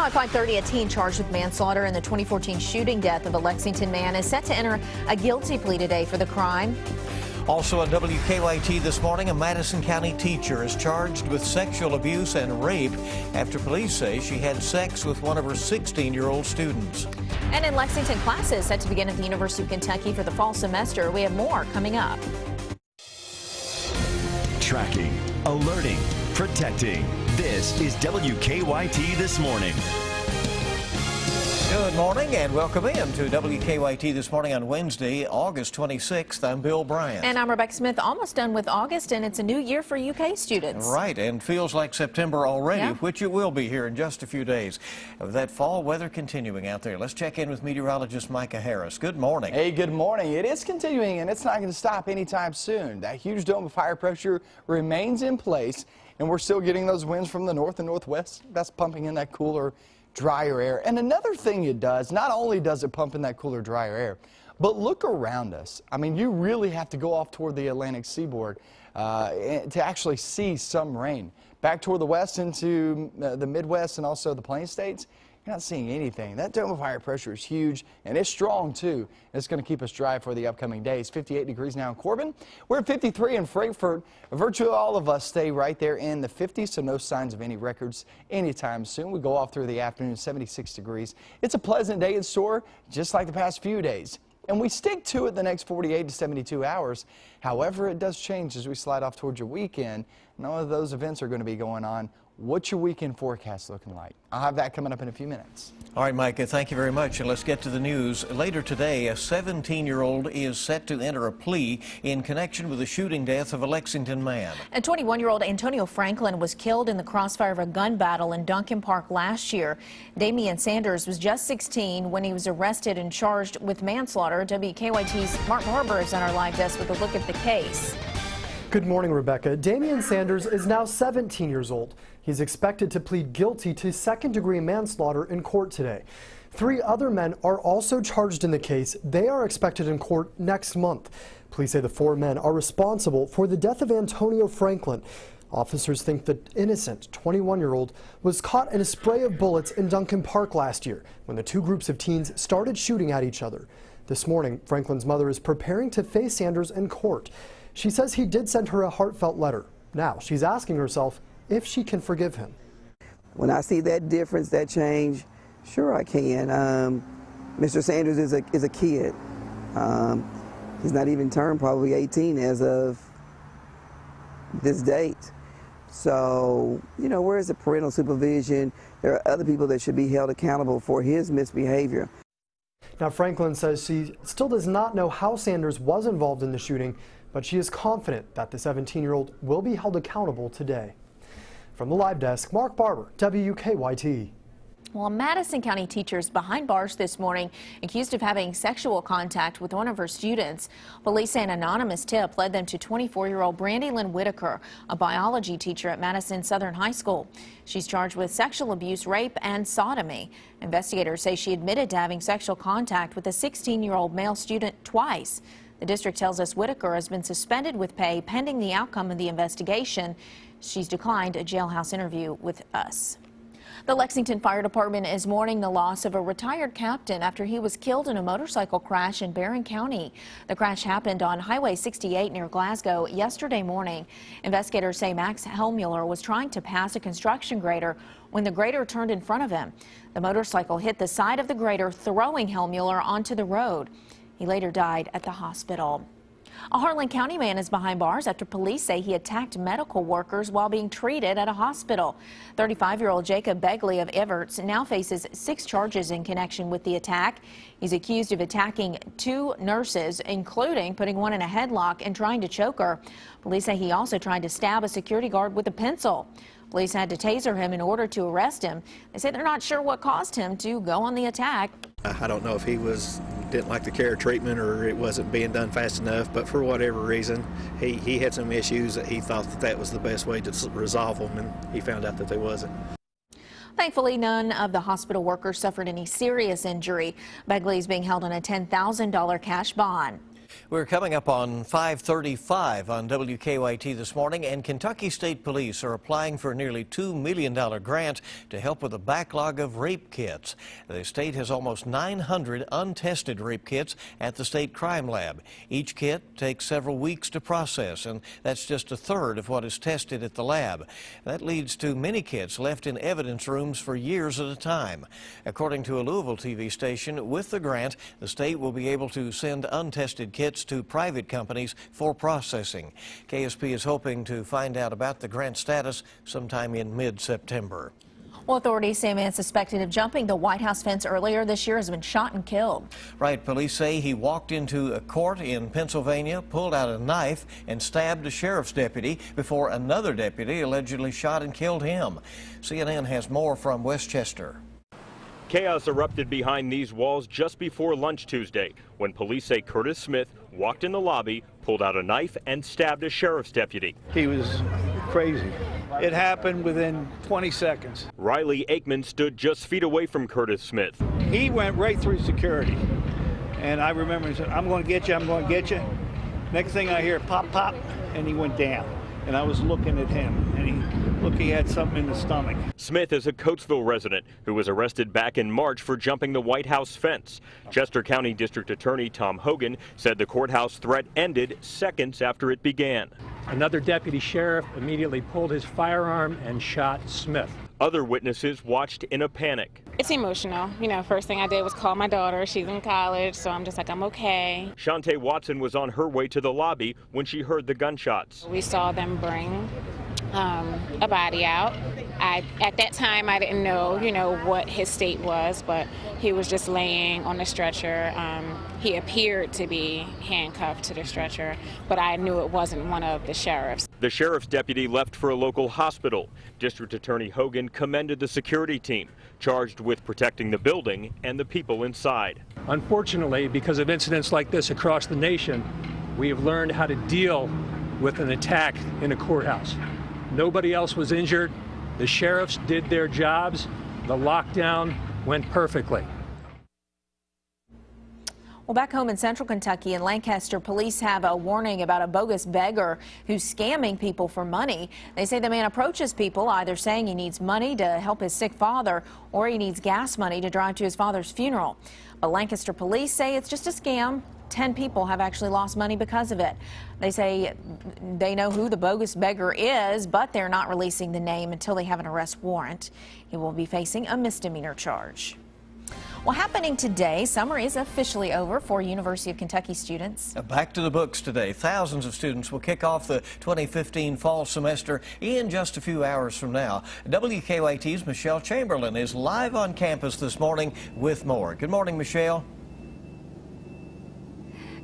Now at 5:30, a teen charged with manslaughter in the 2014 shooting death of a Lexington man is set to enter a guilty plea today for the crime. Also on WKYT this morning, a Madison County teacher is charged with sexual abuse and rape after police say she had sex with one of her 16-year-old students. And in Lexington, classes set to begin at the University of Kentucky for the fall semester. We have more coming up. Tracking, alerting, protecting. This is WKYT This Morning. Good morning and welcome in to WKYT This Morning on Wednesday, August 26th. I'm Bill Bryant. And I'm Rebecca Smith. Almost done with August, and it's a new year for UK students. Right, and feels like September already, Yeah. which it will be here in just a few days. With that fall weather continuing out there, let's check in with meteorologist Micah Harris. Good morning. Hey, good morning. It is continuing, and it's not going to stop anytime soon. That huge dome of high pressure remains in place, and we're still getting those winds from the north and northwest. That's pumping in that cooler, drier air. And another thing it does, not only does it pump in that cooler, drier air, but look around us. I mean, you really have to go off toward the Atlantic seaboard to actually see some rain. Back toward the west into the Midwest and also the Plain States, you're not seeing anything. That dome of higher pressure is huge, and it's strong, too. It's going to keep us dry for the upcoming days. 58 degrees now in Corbin. We're at 53 in Frankfort. Virtually all of us stay right there in the 50s, so no signs of any records anytime soon. We go off through the afternoon, 76 degrees. It's a pleasant day in store, just like the past few days. And we stick to it the next 48 to 72 hours. However, it does change as we slide off towards your weekend. None of those events are going to be going on. What's your weekend forecast looking like? I'll have that coming up in a few minutes. All right, Micah, thank you very much. And let's get to the news. Later today, a 17-year-old is set to enter a plea in connection with the shooting death of a Lexington man. A 21-year-old Antonio Franklin was killed in the crossfire of a gun battle in Duncan Park last year. Damian Sanders was just 16 when he was arrested and charged with manslaughter. WKYT's Mark Barber is on our live desk with a look at the case. Good morning, Rebecca. Damian Sanders is now 17 years old. He's expected to plead guilty to second-degree manslaughter in court today. 3 other men are also charged in the case. They are expected in court next month. Police say the 4 men are responsible for the death of Antonio Franklin. Officers think the innocent 21-year-old was caught in a spray of bullets in Duncan Park last year when the 2 groups of teens started shooting at each other. This morning, Franklin's mother is preparing to face Sanders in court. She says he did send her a heartfelt letter. Now she's asking herself if she can forgive him. When I see that difference, that change, sure I can. Mr. Sanders is a kid. He's not even turned probably 18 as of this date. So, you know, where is the parental supervision? There are other people that should be held accountable for his misbehavior. Now Franklin says she still does not know how Sanders was involved in the shooting, but she is confident that the 17-year-old will be held accountable today. From the live desk, Mark Barber, WKYT. Well, a Madison County teacher is behind bars this morning, accused of having sexual contact with one of her students. Police say an anonymous tip led them to 24-year-old Brandy Lynn Whitaker, a biology teacher at Madison Southern High School. She's charged with sexual abuse, rape, and sodomy. Investigators say she admitted to having sexual contact with a 16-year-old male student twice. The district tells us Whitaker has been suspended with pay pending the outcome of the investigation. She's declined a jailhouse interview with us. The Lexington Fire Department is mourning the loss of a retired captain after he was killed in a motorcycle crash in Barron County. The crash happened on Highway 68 near Glasgow yesterday morning. Investigators say Max Hellmuller was trying to pass a construction grader when the grader turned in front of him. The motorcycle hit the side of the grader, throwing Hellmuller onto the road. He later died at the hospital. A Harlan County man is behind bars after police say he attacked medical workers while being treated at a hospital. 35-year-old Jacob Begley of Everts now faces 6 charges in connection with the attack. He's accused of attacking 2 nurses, including putting one in a headlock and trying to choke her. Police say he also tried to stab a security guard with a pencil. Police had to taser him in order to arrest him. They say they're not sure what caused him to go on the attack. I don't know if he didn't like the care treatment or it wasn't being done fast enough, but for whatever reason, he had some issues that he thought that was the best way to resolve them, and he found out that they wasn't. Thankfully, none of the hospital workers suffered any serious injury. Begley is being held on a $10,000 cash bond. We're coming up on 5:35 on WKYT this morning, and Kentucky State Police are applying for a nearly $2 million grant to help with a backlog of rape kits. The state has almost 900 untested rape kits at the state crime lab. Each kit takes several weeks to process, and that's just a third of what is tested at the lab. That leads to many kits left in evidence rooms for years at a time. According to a Louisville TV station, with the grant, the state will be able to send untested kits to private companies for processing. KSP is hoping to find out about the grant status sometime in mid-September. Well, authorities say a man suspected of jumping the White House fence earlier this year has been shot and killed. Right. Police say he walked into a court in Pennsylvania, pulled out a knife, and stabbed a sheriff's deputy before another deputy allegedly shot and killed him. CNN has more from Westchester. Chaos erupted behind these walls just before lunch Tuesday when police say Curtis Smith walked in the lobby, pulled out a knife, and stabbed a sheriff's deputy. He was crazy. It happened within 20 seconds. Riley Aikman stood just feet away from Curtis Smith. He went right through security. And I remember he said, "I'm going to get you, I'm going to get you." Next thing I hear, pop, pop, and he went down. And I was looking at him, and he had something in the stomach. Smith is a Coatesville resident who was arrested back in March for jumping the White House fence. Chester County District Attorney Tom Hogan said the courthouse threat ended seconds after it began. Another deputy sheriff immediately pulled his firearm and shot Smith. Other witnesses watched in a panic. It's emotional. You know, first thing I did was call my daughter. She's in college, so I'm just like, I'm okay. Shantae Watson was on her way to the lobby when she heard the gunshots. We saw them bring a body out. At that time, I didn't know, what his state was, but he was just laying on the stretcher. He appeared to be handcuffed to the stretcher, but I knew it wasn't one of the sheriffs. The sheriff's deputy left for a local hospital. District Attorney Hogan commended the security team charged with protecting the building and the people inside. Unfortunately, because of incidents like this across the nation, we have learned how to deal with an attack in a courthouse. Nobody else was injured. The sheriffs did their jobs. The lockdown went perfectly. Well, back home in central Kentucky in Lancaster, police have a warning about a bogus beggar who's scamming people for money. They say the man approaches people either saying he needs money to help his sick father or he needs gas money to drive to his father's funeral. But Lancaster police say it's just a scam. 10 people have actually lost money because of it. They say they know who the bogus beggar is, but they're not releasing the name until they have an arrest warrant. He will be facing a misdemeanor charge. Well, happening today, summer is officially over for University of Kentucky students. Back to the books today. Thousands of students will kick off the 2015 fall semester in just a few hours from now. WKYT's Michelle Chamberlain is live on campus this morning with more. Good morning, Michelle.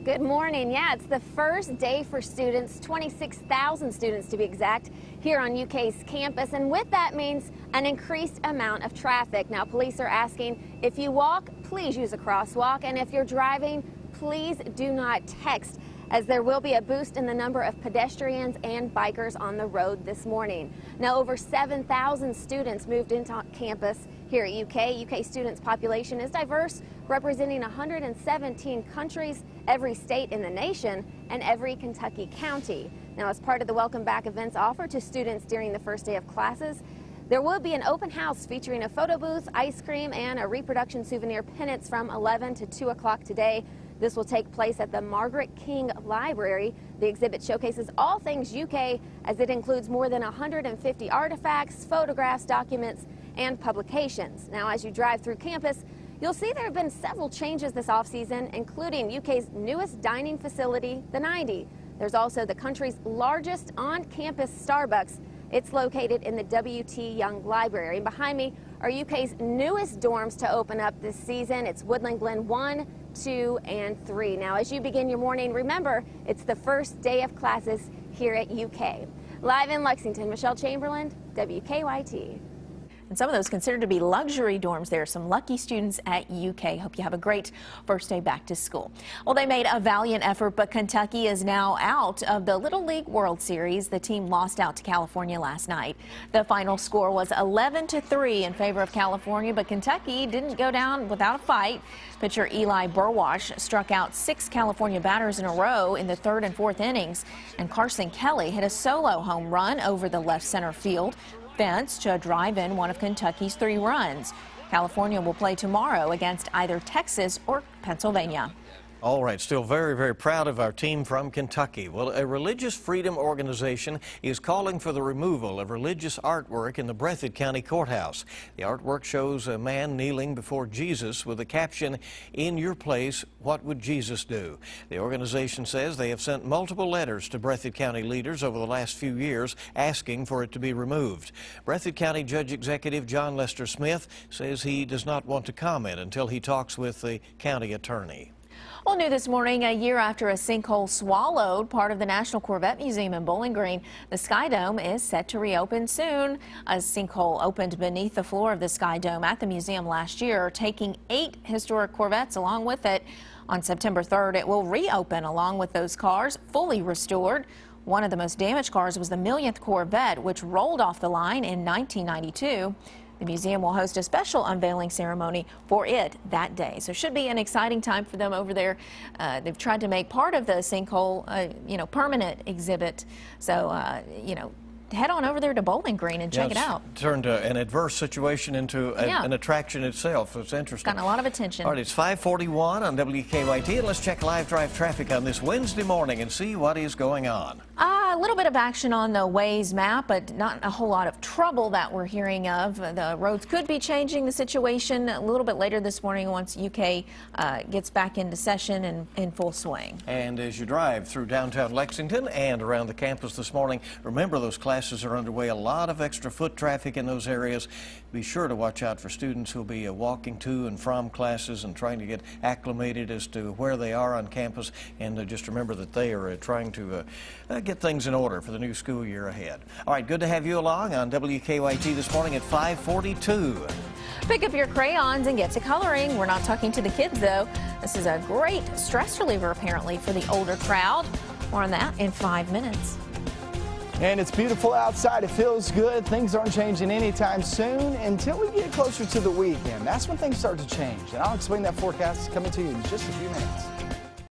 Good morning. Yeah, it's the first day for students, 26,000 students to be exact, here on UK's campus, and with that means an increased amount of traffic. Now, police are asking if you walk, please use a crosswalk, and if you're driving, please do not text, as there will be a boost in the number of pedestrians and bikers on the road this morning. Now, over 7,000 students moved into campus here at UK. UK students' population is diverse, representing 117 countries, every state in the nation, and every Kentucky county. Now, as part of the Welcome Back events offered to students during the first day of classes, there will be an open house featuring a photo booth, ice cream, and a reproduction souvenir pennants from 11 to 2 o'clock today. This will take place at the Margaret King Library. The exhibit showcases all things UK, as it includes more than 150 artifacts, photographs, documents, and publications. Now, as you drive through campus, you'll see there have been several changes this off-season, including UK's newest dining facility, the 90. There's also the country's largest on-campus Starbucks. It's located in the W.T. Young Library. And behind me are UK's newest dorms to open up this season. It's Woodland Glen 1, 2, and 3. Now, as you begin your morning, remember, it's the first day of classes here at UK. Live in Lexington, Michelle Chamberlain, WKYT. and some of those considered to be luxury dorms. There are some lucky students at UK. Hope you have a great first day back to school. Well, they made a valiant effort, but Kentucky is now out of the Little League World Series. The team lost out to California last night. The final score was 11-3 in favor of California, but Kentucky didn't go down without a fight. Pitcher Eli Burwash struck out 6 California batters in a row in the 3rd and 4th innings, and Carson Kelly hit a solo home run over the left center field fence to drive in one of Kentucky's 3 runs. California will play tomorrow against either Texas or Pennsylvania. All right, still very, very proud of our team from Kentucky. Well, a religious freedom organization is calling for the removal of religious artwork in the Breathitt County Courthouse. The artwork shows a man kneeling before Jesus with the caption, "In your place, what would Jesus do?" The organization says they have sent multiple letters to Breathitt County leaders over the last few years asking for it to be removed. Breathitt County Judge Executive John Lester Smith says he does not want to comment until he talks with the county attorney. Well, new this morning, a year after a sinkhole swallowed part of the National Corvette Museum in Bowling Green, the Sky Dome is set to reopen soon. A sinkhole opened beneath the floor of the Sky Dome at the museum last year, taking 8 historic Corvettes along with it. On September 3rd, it will reopen along with those cars, fully restored. One of the most damaged cars was the 1,000th Corvette, which rolled off the line in 1992. The museum will host a special unveiling ceremony for it that day. So it should be an exciting time for them over there. They've tried to make part of the sinkhole, permanent exhibit. So, head on over there to Bowling Green and check it out. Turned an adverse situation into an attraction itself. So it's interesting. Gotten a lot of attention. All right, it's 5:41 on WKYT, and let's check live drive traffic on this Wednesday morning and see what is going on. A little bit of action on the Waze map, but not a whole lot of trouble that we're hearing of. The roads could be changing the situation a little bit later this morning once UK gets back into session and in full swing. And as you drive through downtown Lexington and around the campus this morning, remember those classes are underway. A lot of extra foot traffic in those areas. Be sure to watch out for students who'll be walking to and from classes and trying to get acclimated as to where they are on campus. And just remember that they are trying to get things in order for the new school year ahead. All right, good to have you along on WKYT this morning at 5:42. Pick up your crayons and get to coloring. We're not talking to the kids, though. This is a great stress reliever, apparently, for the older crowd. More on that in 5 minutes. And it's beautiful outside. It feels good. Things aren't changing anytime soon until we get closer to the weekend. That's when things start to change. And I'll explain that forecast coming to you in just a few minutes.